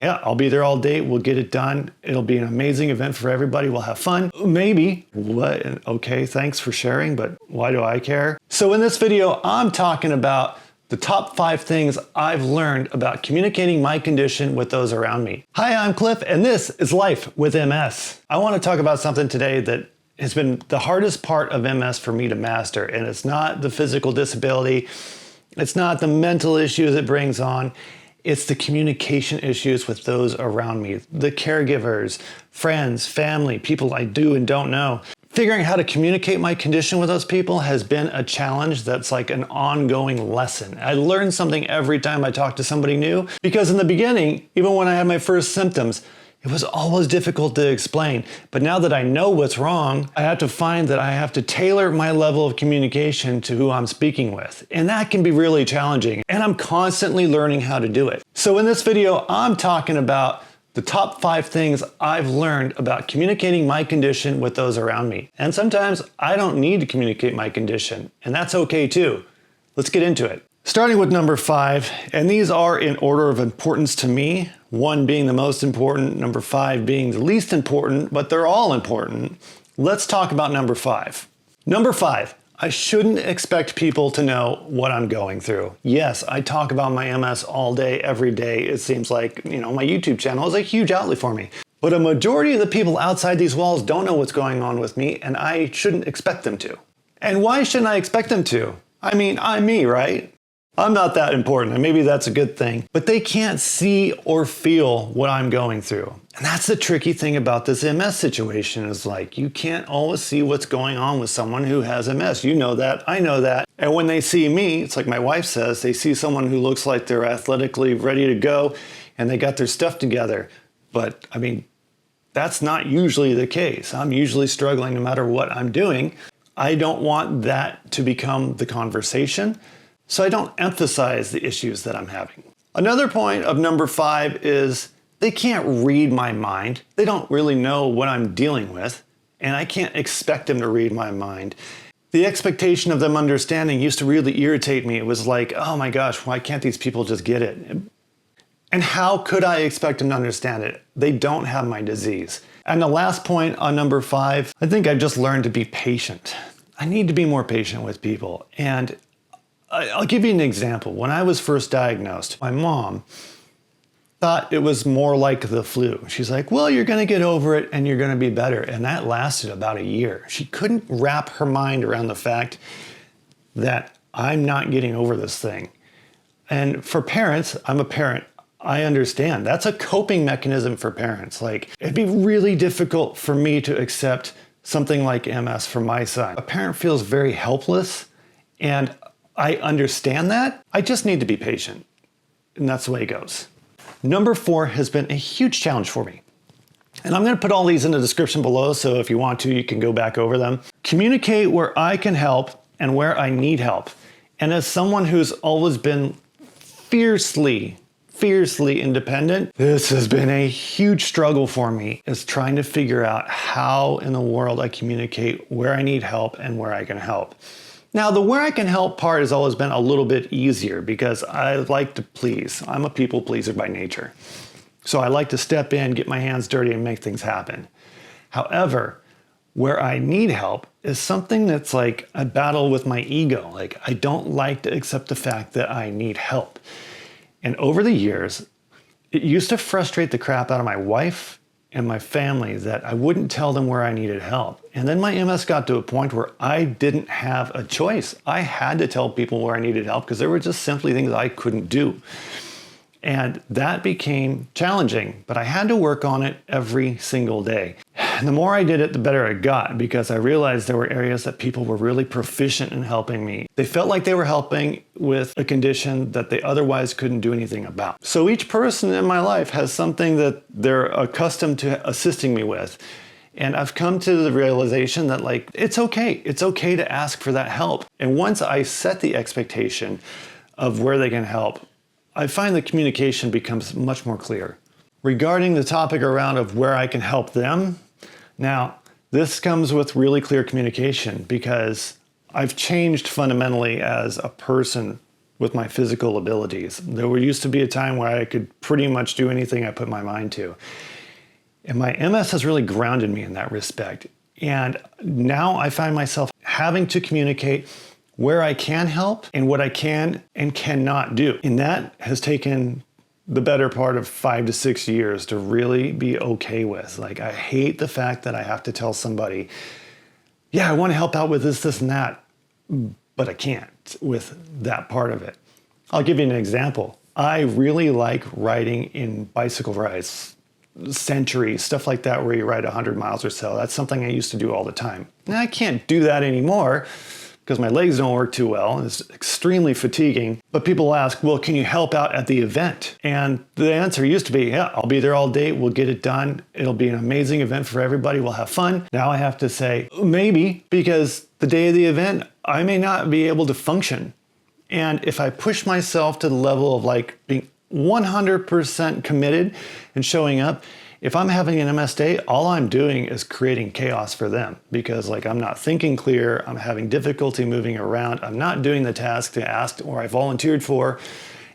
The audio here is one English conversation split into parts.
Yeah, I'll be there all day. We'll get it done. It'll be an amazing event for everybody. We'll have fun. Maybe. What? Okay, thanks for sharing, but why do I care? So in this video, I'm talking about the top 5 things I've learned about communicating my condition with those around me. Hi, I'm Cliff, and this is Life with MS. I want to talk about something today that has been the hardest part of MS for me to master, and it's not the physical disability, it's not the mental issues it brings on, it's the communication issues with those around me, the caregivers, friends, family, people I do and don't know. Figuring how to communicate my condition with those people has been a challenge that's like an ongoing lesson. I learn something every time I talk to somebody new, because in the beginning, even when I had my first symptoms, it was always difficult to explain. But now that I know what's wrong, I have to find that I have to tailor my level of communication to who I'm speaking with. And that can be really challenging. And I'm constantly learning how to do it. So in this video, I'm talking about the top 5 things I've learned about communicating my condition with those around me. And sometimes I don't need to communicate my condition, and that's okay too. Let's get into it. Starting with number 5, and these are in order of importance to me, 1 being the most important, number 5 being the least important, but they're all important. Let's talk about number 5. Number 5, I shouldn't expect people to know what I'm going through. Yes, I talk about my MS all day, every day. It seems like, my YouTube channel is a huge outlet for me. But a majority of the people outside these walls don't know what's going on with me, and I shouldn't expect them to. And why shouldn't I expect them to? I mean, I'm me, right? I'm not that important, and maybe that's a good thing, but they can't see or feel what I'm going through. And that's the tricky thing about this MS situation is like, you can't always see what's going on with someone who has MS. You know that, I know that. And when they see me, it's like my wife says, they see someone who looks like they're athletically ready to go and they got their stuff together. But I mean, that's not usually the case. I'm usually struggling no matter what I'm doing. I don't want that to become the conversation. So I don't emphasize the issues that I'm having. Another point of number 5 is they can't read my mind. They don't really know what I'm dealing with, and I can't expect them to read my mind. The expectation of them understanding used to really irritate me. It was like, oh my gosh, why can't these people just get it? And how could I expect them to understand it? They don't have my disease. And the last point on number 5, I think I've just learned to be patient. I need to be more patient with people. And I'll give you an example. When I was first diagnosed, my mom thought it was more like the flu. She's like, well, you're gonna get over it and you're gonna be better. And that lasted about a year. She couldn't wrap her mind around the fact that I'm not getting over this thing. And for parents, I'm a parent, I understand. That's a coping mechanism for parents. Like, it'd be really difficult for me to accept something like MS for my son. A parent feels very helpless, and I understand that. I just need to be patient. And that's the way it goes. Number 4 has been a huge challenge for me. And I'm going to put all these in the description below, so if you want to, you can go back over them. Communicate where I can help and where I need help. And as someone who's always been fiercely independent, this has been a huge struggle for me, is trying to figure out how in the world I communicate where I need help and where I can help. Now, the where I can help part has always been a little bit easier because I like to please. I'm a people pleaser by nature. So I like to step in, get my hands dirty, and make things happen. However, where I need help is something that's like a battle with my ego. Like, I don't like to accept the fact that I need help. And over the years, it used to frustrate the crap out of my wife and my family that I wouldn't tell them where I needed help. And then my MS got to a point where I didn't have a choice. I had to tell people where I needed help because there were just simply things I couldn't do. And that became challenging, but I had to work on it every single day. And the more I did it, the better it got, because I realized there were areas that people were really proficient in helping me. They felt like they were helping with a condition that they otherwise couldn't do anything about. So each person in my life has something that they're accustomed to assisting me with. And I've come to the realization that, like, it's okay. It's okay to ask for that help. And once I set the expectation of where they can help, I find the communication becomes much more clear. Regarding the topic around of where I can help them, now, this comes with really clear communication because I've changed fundamentally as a person with my physical abilities. There used to be a time where I could pretty much do anything I put my mind to. And my MS has really grounded me in that respect. And now I find myself having to communicate where I can help and what I can and cannot do. And that has taken the better part of 5 to 6 years to really be okay with. Like, I hate the fact that I have to tell somebody, yeah, I want to help out with this, and that, but I can't with that part of it. I'll give you an example. I really like riding in bicycle rides, centuries, stuff like that, where you ride 100 miles or so. That's something I used to do all the time. Now I can't do that anymore because my legs don't work too well and it's extremely fatiguing. But people ask, well, can you help out at the event? And the answer used to be, yeah, I'll be there all day. We'll get it done. It'll be an amazing event for everybody. We'll have fun. Now I have to say, maybe, because the day of the event, I may not be able to function. And if I push myself to the level of like being 100% committed and showing up, if I'm having an MS day, all I'm doing is creating chaos for them, because like I'm not thinking clear, I'm having difficulty moving around, I'm not doing the task they asked or I volunteered for,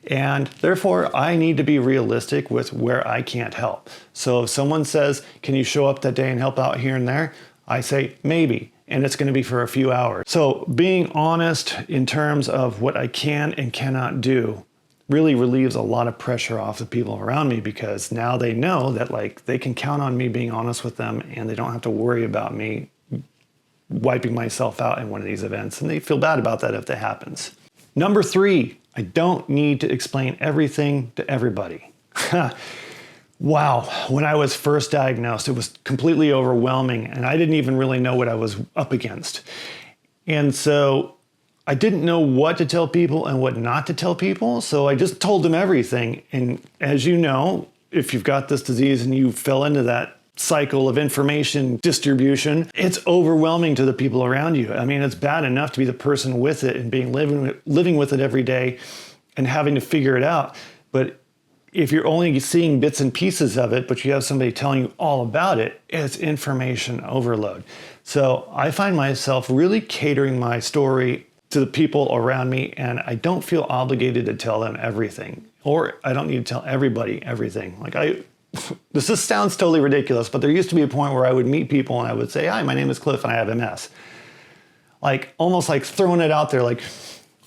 and therefore I need to be realistic with where I can't help. So if someone says, can you show up that day and help out here and there? I say, maybe, and it's going to be for a few hours. So being honest in terms of what I can and cannot do really relieves a lot of pressure off the people around me, because now they know that like they can count on me being honest with them and they don't have to worry about me wiping myself out in one of these events, and they feel bad about that if that happens. Number 3, I don't need to explain everything to everybody. Wow, when I was first diagnosed, it was completely overwhelming and I didn't even really know what I was up against. And so I didn't know what to tell people and what not to tell people, so I just told them everything. And as you know, if you've got this disease and you fell into that cycle of information distribution, it's overwhelming to the people around you. I mean, it's bad enough to be the person with it and living with it every day and having to figure it out. But if you're only seeing bits and pieces of it, but you have somebody telling you all about it, it's information overload. So I find myself really catering my story to the people around me, and I don't feel obligated to tell them everything, or I don't need to tell everybody everything. Like this just sounds totally ridiculous, but there used to be a point where I would meet people and I would say, hi, my name is Cliff and I have MS. Like almost like throwing it out there like,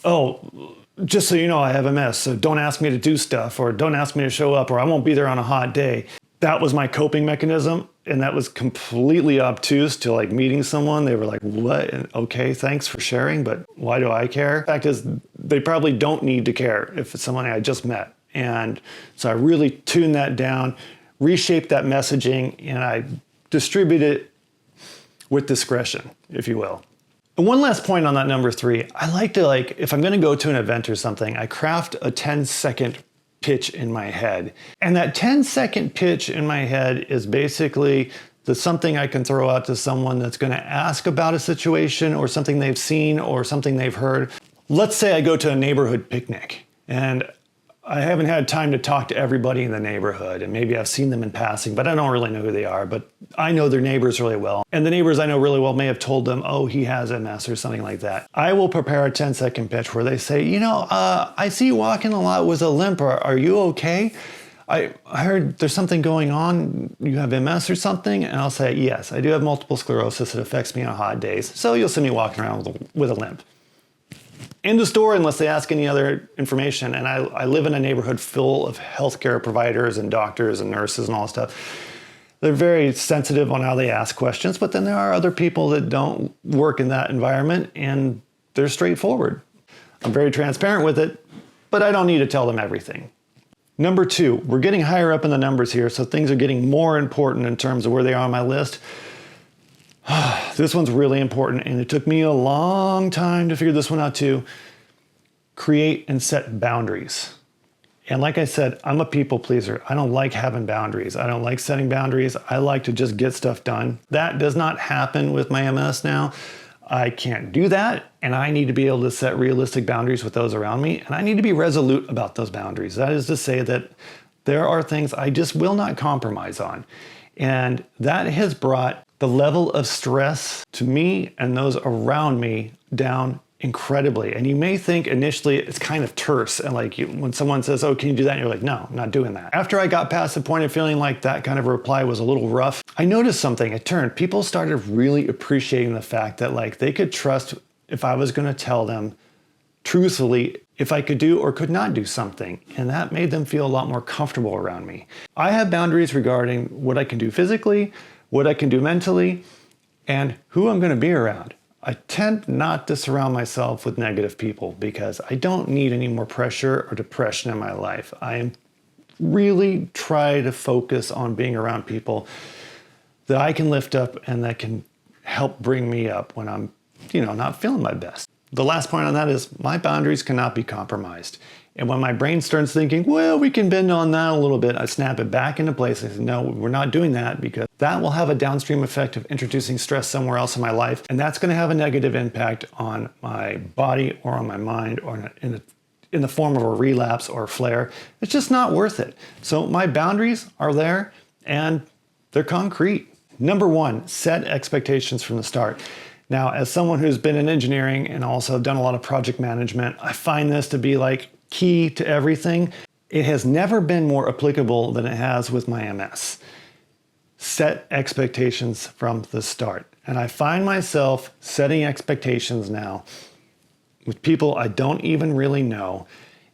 oh, just so you know, I have MS, so don't ask me to do stuff, or don't ask me to show up, or I won't be there on a hot day. That was my coping mechanism, and that was completely obtuse to like meeting someone. They were like, what? And okay, thanks for sharing, but why do I care? The fact is, they probably don't need to care if it's someone I just met. And so I really tuned that down, reshaped that messaging, and I distribute it with discretion, if you will. And one last point on that number 3, I like to if I'm gonna go to an event or something, I craft a 10-second pitch in my head. And that 10-second pitch in my head is basically something I can throw out to someone that's gonna ask about a situation or something they've seen or something they've heard. Let's say I go to a neighborhood picnic and I haven't had time to talk to everybody in the neighborhood, and maybe I've seen them in passing, but I don't really know who they are, but I know their neighbors really well. And the neighbors I know really well may have told them, oh, he has MS or something like that. I will prepare a 10-second pitch where they say, you know, I see you walking a lot with a limp. Are you okay? I heard there's something going on. You have MS or something? And I'll say, yes, I do have multiple sclerosis. It affects me on hot days. So you'll see me walking around with a limp. End of story, unless they ask any other information. And I live in a neighborhood full of healthcare providers and doctors and nurses and all that stuff. They're very sensitive on how they ask questions, but then there are other people that don't work in that environment and they're straightforward. I'm very transparent with it, but I don't need to tell them everything. Number 2, we're getting higher up in the numbers here, so things are getting more important in terms of where they are on my list. This one's really important, and it took me a long time to figure this one out too. Create and set boundaries. And like I said, I'm a people pleaser. I don't like having boundaries. I don't like setting boundaries. I like to just get stuff done. That does not happen with my MS now. I can't do that, and I need to be able to set realistic boundaries with those around me, and I need to be resolute about those boundaries. That is to say that there are things I just will not compromise on. And that has brought the level of stress to me and those around me down incredibly. And you may think initially it's kind of terse, and like when someone says, oh, can you do that? And you're like, no, I'm not doing that. After I got past the point of feeling like that kind of a reply was a little rough, I noticed something. It turned. People started really appreciating the fact that like they could trust if I was going to tell them truthfully if I could do or could not do something. And that made them feel a lot more comfortable around me. I have boundaries regarding what I can do physically, what I can do mentally, and who I'm going to be around. I tend not to surround myself with negative people because I don't need any more pressure or depression in my life. I really try to focus on being around people that I can lift up and that can help bring me up when I'm, not feeling my best. The last point on that is my boundaries cannot be compromised. And when my brain starts thinking, well, we can bend on that a little bit, I snap it back into place. I say, no, we're not doing that, because that will have a downstream effect of introducing stress somewhere else in my life. And that's going to have a negative impact on my body or on my mind or in the form of a relapse or a flare. It's just not worth it. So my boundaries are there and they're concrete. Number one, set expectations from the start. Now, as someone who's been in engineering and also done a lot of project management, I find this to be like key to everything. It has never been more applicable than it has with my MS. Set expectations from the start. And I find myself setting expectations now with people I don't even really know.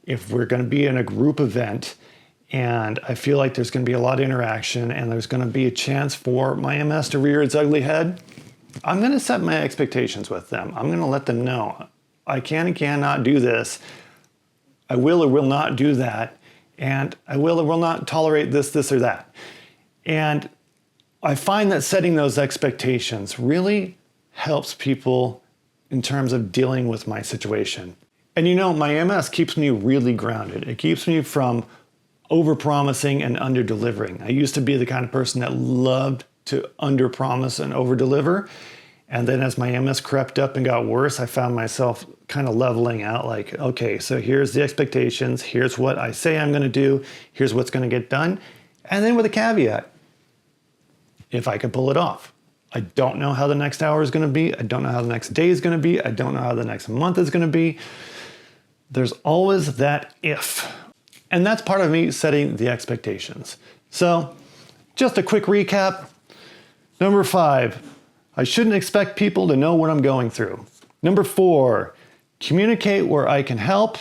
If we're going to be in a group event and I feel like there's going to be a lot of interaction and there's going to be a chance for my MS to rear its ugly head, I'm going to set my expectations with them. I'm going to let them know I can and cannot do this. I will or will not do that. And I will or will not tolerate this or that. And I find that setting those expectations really helps people in terms of dealing with my situation. And my MS keeps me really grounded. It keeps me from overpromising and under-delivering. I used to be the kind of person that loved to under-promise and over-deliver. And then as my MS crept up and got worse, I found myself kind of leveling out like, okay, so here's the expectations. Here's what I say I'm going to do. Here's what's going to get done. And then with a caveat, if I can pull it off. I don't know how the next hour is going to be. I don't know how the next day is going to be. I don't know how the next month is going to be. There's always that if. And that's part of me setting the expectations. So just a quick recap. Number 5, I shouldn't expect people to know what I'm going through. Number 4, communicate where I can help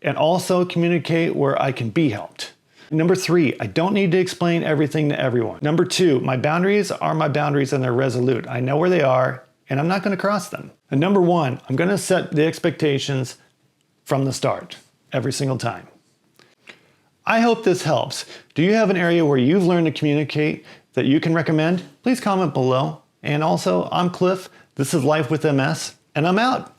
and also communicate where I can be helped. Number 3, I don't need to explain everything to everyone. Number 2, my boundaries are my boundaries and they're resolute. I know where they are and I'm not going to cross them. And number 1, I'm going to set the expectations from the start every single time. I hope this helps. Do you have an area where you've learned to communicate that you can recommend? Please comment below. And also, I'm Cliff. This is Life with MS, and I'm out.